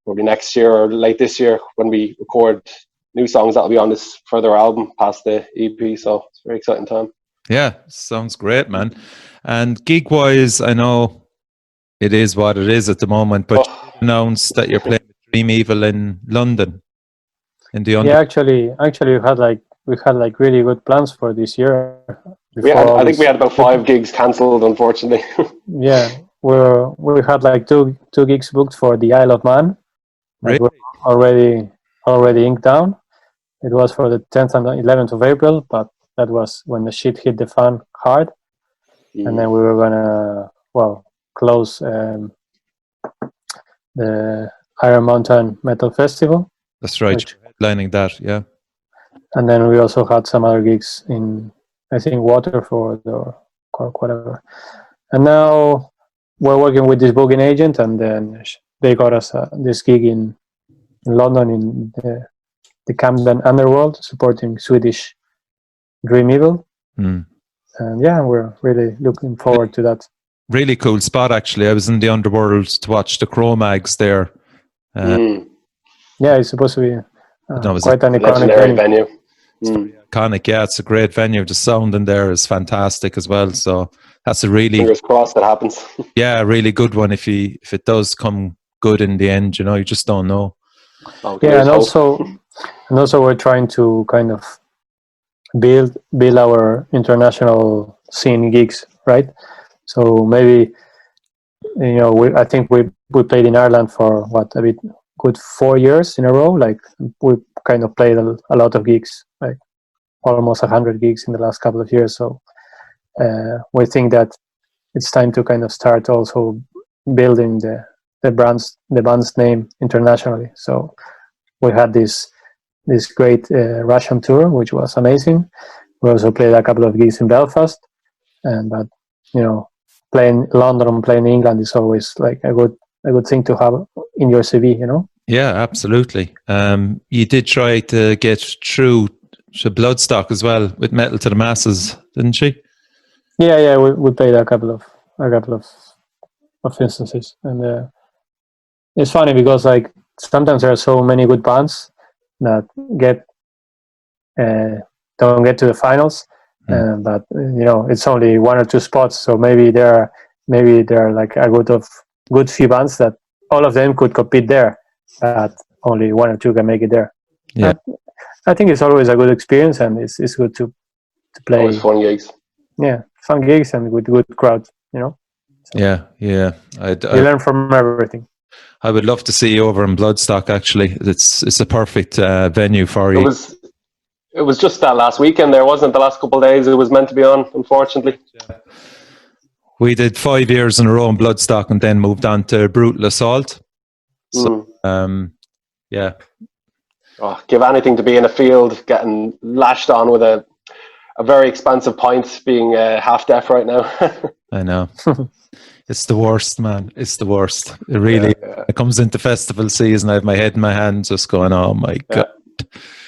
Probably next year or late this year when we record new songs that'll be on this further album past the EP. So it's a very exciting time. Yeah, sounds great, man. And gig-wise, I know it is what it is at the moment, but you announced that you're playing with Dream Evil in London. Yeah, actually, we had like really good plans for this year. I think we had about 5 gigs cancelled, unfortunately. Yeah, we had like two gigs booked for the Isle of Man. Really? Already inked down. It was for the 10th and 11th of April, but that was when the shit hit the fan hard. And then we were gonna close the Iron Mountain Metal Festival. That's right, lining that, yeah. And then we also had some other gigs in, I think, Waterford or Cork, whatever. And now we're working with this booking agent, and then they got us this gig in London in the Camden Underworld, supporting Swedish Dream Evil. And yeah, we're really looking forward to that. Really cool spot, actually. I was in the Underworld to watch the Cro-Mags there. Yeah, it's supposed to be quite an iconic venue. Iconic, yeah. It's a great venue. The sound in there is fantastic as well. So that's a really, fingers crossed that happens. Yeah, a really good one. If it does come good in the end, you just don't know. Yeah, and also we're trying to kind of build our international scene gigs, right? So maybe I think we played in Ireland for a good 4 years in a row. Like we kind of played a lot of gigs, like almost 100 gigs in the last couple of years. So we think that it's time to kind of start also building the band's name internationally. So we had this great Russian tour, which was amazing. We also played a couple of gigs in Belfast, but playing London, playing England is always like a good thing to have in your CV, Yeah, absolutely. You did try to get through to Bloodstock as well with Metal to the Masses, didn't you? Yeah, we played a couple of instances, and it's funny because like sometimes there are so many good bands that don't get to the finals, but it's only 1 or 2 spots, so maybe there are like a good few bands that all of them could compete there, but only 1 or 2 can make it there. Yeah, I think it's always a good experience, and it's good to play. Always fun gigs. Yeah, fun gigs and with good crowds, So yeah. You learn from everything. I would love to see you over in Bloodstock. Actually, it's a perfect venue for you. It was just that last weekend. There wasn't the last couple of days. It was meant to be on, unfortunately. We did 5 years in a row in Bloodstock, and then moved on to Brutal Assault. So, yeah. Oh, give anything to be in a field getting lashed on with a very expensive pint, being half deaf right now. I know. It's the worst, man. It's the worst. It really it comes into festival season. I have my head in my hand just going, oh my God.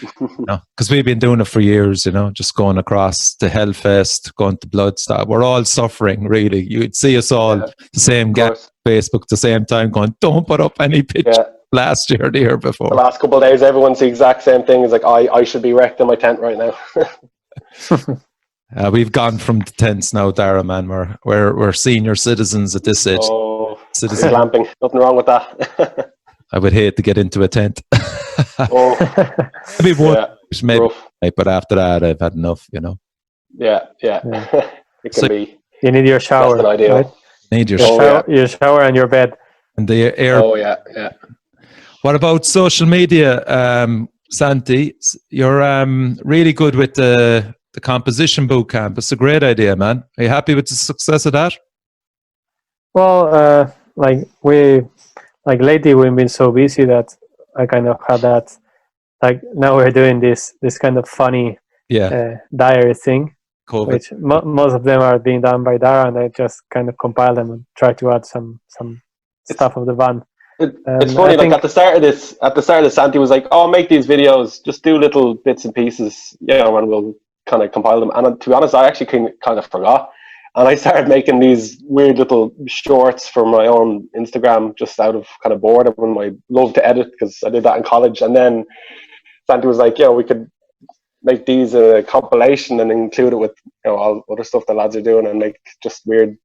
Because we've been doing it for years, just going across to Hellfest, going to Bloodstock. We're all suffering, really. You'd see us all the same gap Facebook at the same time going, don't put up any picture last year or the year before. The last couple of days, everyone's the exact same thing. It's like, I should be wrecked in my tent right now. We've gone from the tents now, Darragh, man. We're senior citizens at this stage. Oh, glamping. Nothing wrong with that. I would hate to get into a tent. Maybe but after that, I've had enough, Yeah. It can be. You need your shower. Right? Need your shower and your bed. And the air. Oh, yeah. What about social media, Santi? You're really good with the composition boot camp. It's a great idea, man. Are you happy with the success of that? Well, lately we've been so busy that I kind of had that. Like now we're doing this kind of funny diary thing, COVID. which most of them are being done by Darragh, and I just kind of compile them and try to add some stuff of the band. It's funny, at the start of this, Santi was like, "Oh, make these videos, just do little bits and pieces, and we'll kind of compile them." And to be honest, I actually kind of forgot, and I started making these weird little shorts for my own Instagram, just out of kind of boredom and my love to edit, because I did that in college. And then Santi was like, we could make these a compilation and include it with all other stuff the lads are doing, and make just weird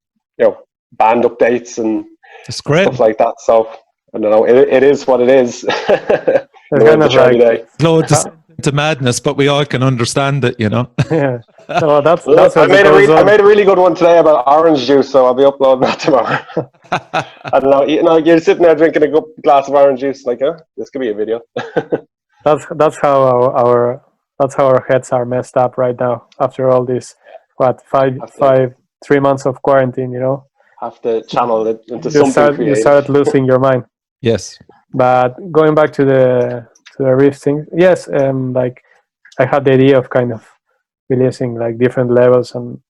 band updates and it's great stuff like that. So I don't know, it is what it is. It's kind of like flow to madness, but we all can understand it, Yeah. So that's I made a really good one today about orange juice, so I'll be uploading that tomorrow. I don't know, you're sitting there drinking a glass of orange juice, like, this could be a video. That's how our heads are messed up right now after all this 3 months of quarantine. Have to channel it into something creative. You start losing your mind. Yes. But going back to the riff thing, yes, like I had the idea of kind of releasing like different levels and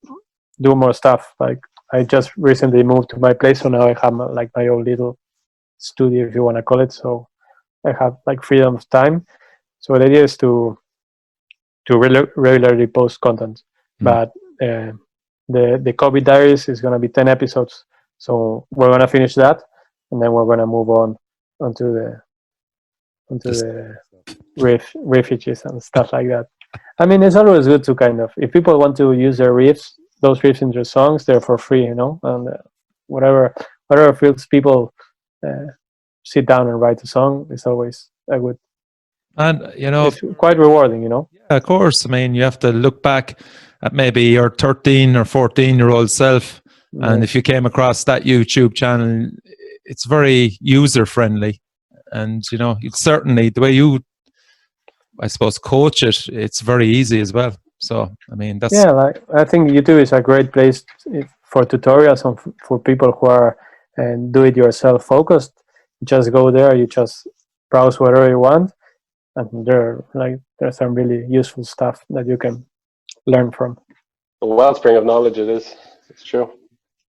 do more stuff. Like I just recently moved to my place, so now I have like my own little studio, if you want to call it. So I have like freedom of time. So the idea is to regularly post content. But the COVID Diaries is going to be 10 episodes. So we're going to finish that, and then we're going to move on onto the refugees and stuff like that. I mean, it's always good to kind of, if people want to use those riffs in their songs, they're for free, and whatever feels people sit down and write a song is always a good. And it's quite rewarding, Yeah, of course. I mean, you have to look back at maybe your 13 or 14-year-old self, and if you came across that YouTube channel, it's very user friendly, and it's certainly the way you, I suppose, coach it. It's very easy as well. So I mean, that's like I think YouTube is a great place for tutorials and for people who are do-it-yourself focused. Just go there. You just browse whatever you want, and there's some really useful stuff that you can learn from. A wellspring of knowledge it is. It's true.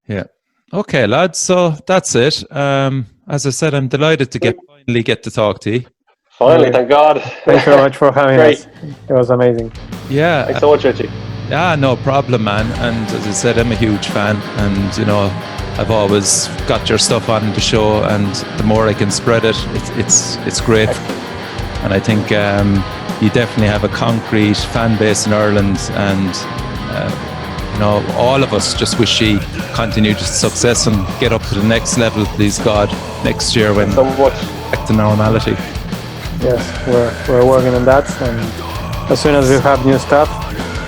Yeah. Okay, lads. So that's it. As I said, I'm delighted to finally get to talk to you. Finally, thank God. Thanks very much for having us. It was amazing. Yeah. Thanks so much, Richie. Yeah, no problem, man. And as I said, I'm a huge fan, and I've always got your stuff on the show, and the more I can spread it, it's great. And I think you definitely have a concrete fan base in Ireland, and all of us just wish you continued success and get up to the next level, please God, next year when back to normality. Yes, we're working on that, and as soon as we have new stuff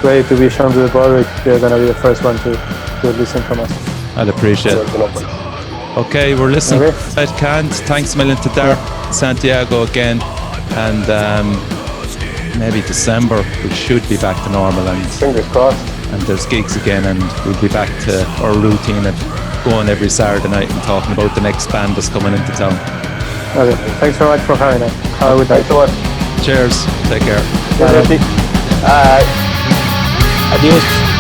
ready to be shown to the public, you're going to be the first one to listen from us. I'd appreciate it. Okay, we're listening to Svet Kant. Thanks a million to Darragh, Santiago again, and maybe December we should be back to normal, and fingers crossed. And there's gigs again, and we'll be back to our routine of going every Saturday night and talking about the next band that's coming into town. Okay, thanks very much for having us. Have a good night. Thanks so much. Cheers. Take care. Bye. Bye. Adios.